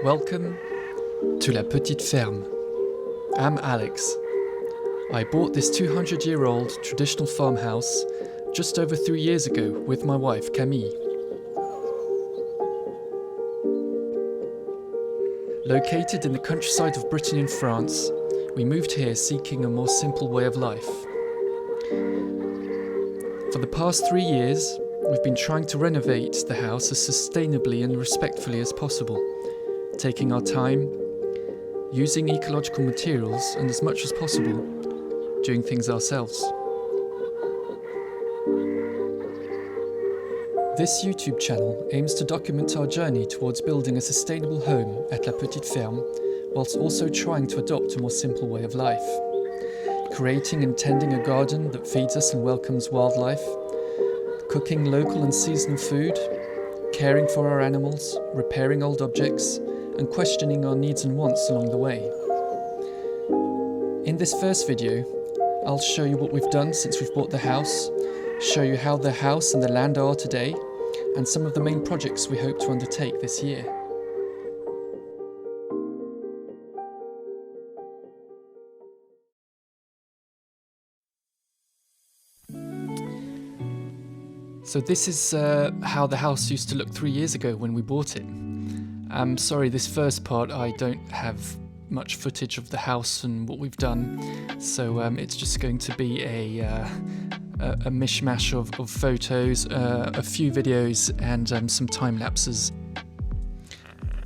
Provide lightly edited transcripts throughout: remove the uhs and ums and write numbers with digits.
Welcome to La Petite Ferme. I'm Alex. I bought this 200-year-old traditional farmhouse just over 3 years ago with my wife Camille. Located in the countryside of Brittany in France, we moved here seeking a more simple way of life. For the past 3 years, we've been trying to renovate the house as sustainably and respectfully as possible, taking our time, using ecological materials, and as much as possible, doing things ourselves. This YouTube channel aims to document our journey towards building a sustainable home at La Petite Ferme, whilst also trying to adopt a more simple way of life. Creating and tending a garden that feeds us and welcomes wildlife, cooking local and seasonal food, caring for our animals, repairing old objects, and questioning our needs and wants along the way. In this first video, I'll show you what we've done since we've bought the house, show you how the house and the land are today, and some of the main projects we hope to undertake this year. So this is how the house used to look 3 years ago when we bought it. I'm sorry, this first part I don't have much footage of the house and what we've done, so it's just going to be a mishmash of photos, a few videos, and some time lapses.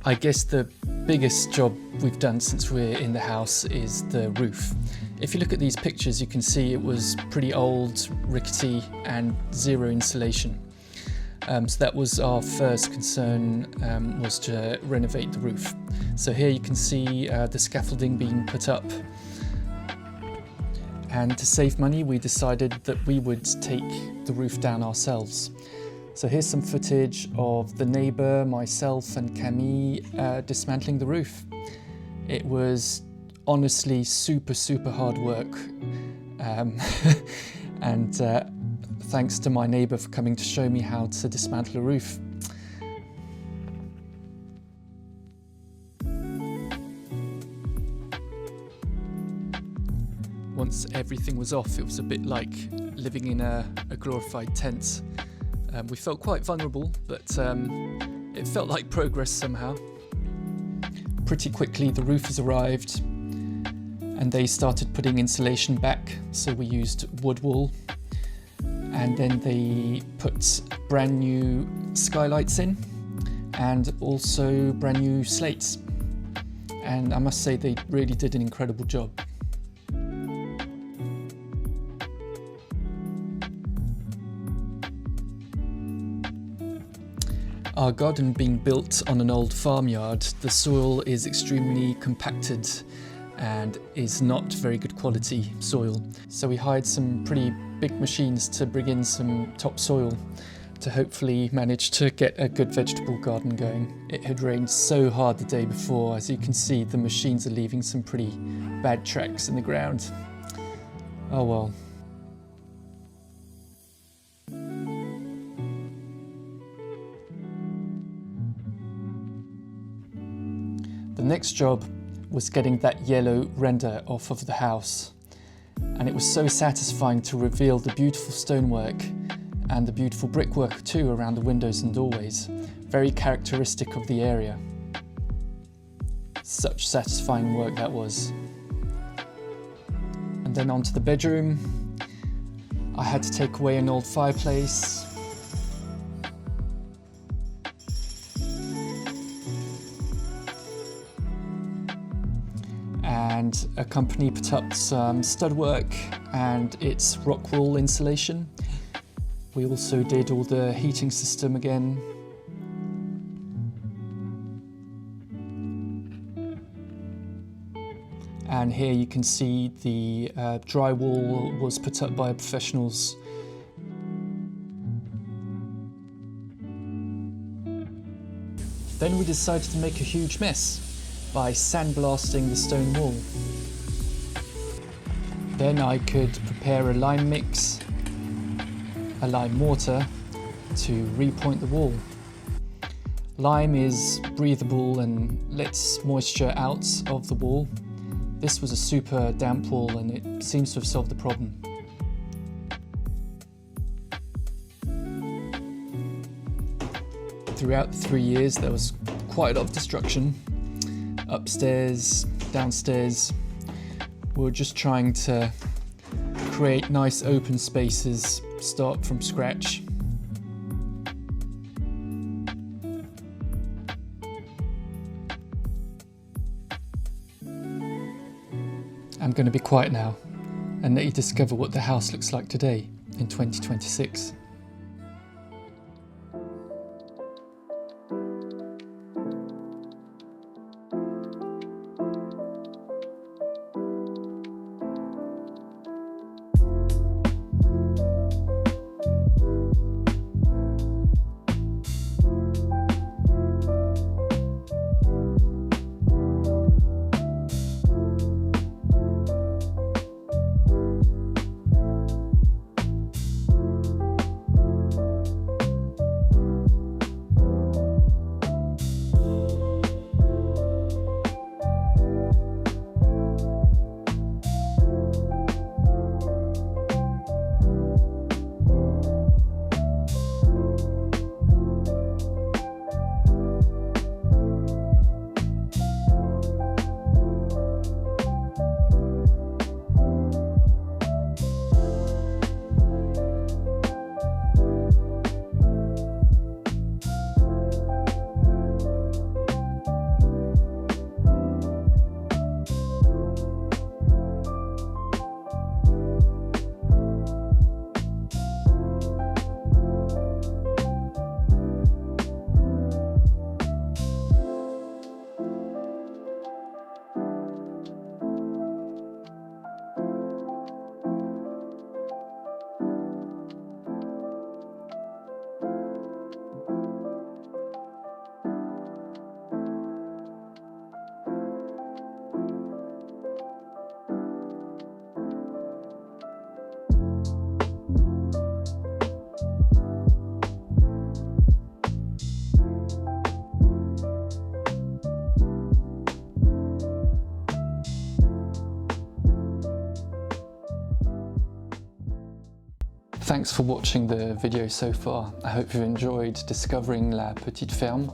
I guess the biggest job we've done since we're in the house is the roof. If you look at these pictures, you can see it was pretty old, rickety, and zero insulation. So that was our first concern, was to renovate the roof. So here you can see the scaffolding being put up. And to save money, we decided that we would take the roof down ourselves. So here's some footage of the neighbour, myself and Camille dismantling the roof. It was honestly super hard work. And thanks to my neighbour for coming to show me how to dismantle a roof. Once everything was off, it was a bit like living in a glorified tent. We felt quite vulnerable, but it felt like progress somehow. Pretty quickly the roof has arrived and they started putting insulation back, so we used wood wool. And then they put brand new skylights in and also brand new slates. And I must say they really did an incredible job. Our garden being built on an old farmyard, the soil is extremely compacted and is not very good quality soil. So we hired some pretty big machines to bring in some topsoil to hopefully manage to get a good vegetable garden going. It had rained so hard the day before. As you can see, the machines are leaving some pretty bad tracks in the ground. Oh well. The next job was getting that yellow render off of the house. And it was so satisfying to reveal the beautiful stonework and the beautiful brickwork too around the windows and doorways. Very characteristic of the area. Such satisfying work that was. And then onto the bedroom. I had to take away an old fireplace. And a company put up some stud work and its rock wool insulation. We also did all the heating system again. And here you can see the drywall was put up by professionals. Then we decided to make a huge mess by sandblasting the stone wall. Then I could prepare a lime mix, a lime mortar, to repoint the wall. Lime is breathable and lets moisture out of the wall. This was a super damp wall and it seems to have solved the problem. Throughout the 3 years there was quite a lot of destruction. Upstairs, downstairs. We were just trying to create nice open spaces, start from scratch. I'm going to be quiet now and let you discover what the house looks like today in 2026. Thanks for watching the video so far. I hope you've enjoyed discovering La Petite Ferme,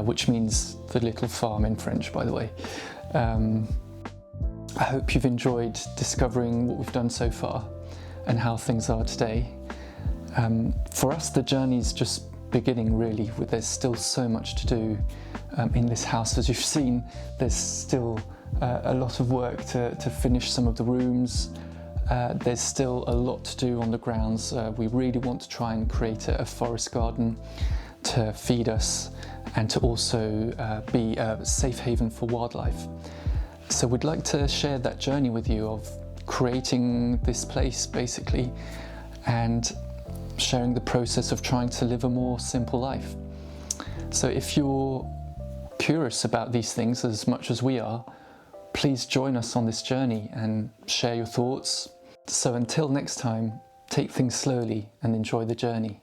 which means the little farm in French, by the way. I hope you've enjoyed discovering what we've done so far and how things are today. For us, the journey's just beginning really. There's still so much to do in this house. As you've seen, there's still a lot of work to finish some of the rooms. There's still a lot to do on the grounds. We really want to try and create a forest garden to feed us and to also be a safe haven for wildlife. So we'd like to share that journey with you of creating this place basically and sharing the process of trying to live a more simple life. So if you're curious about these things as much as we are, please join us on this journey and share your thoughts. So until next time, take things slowly and enjoy the journey.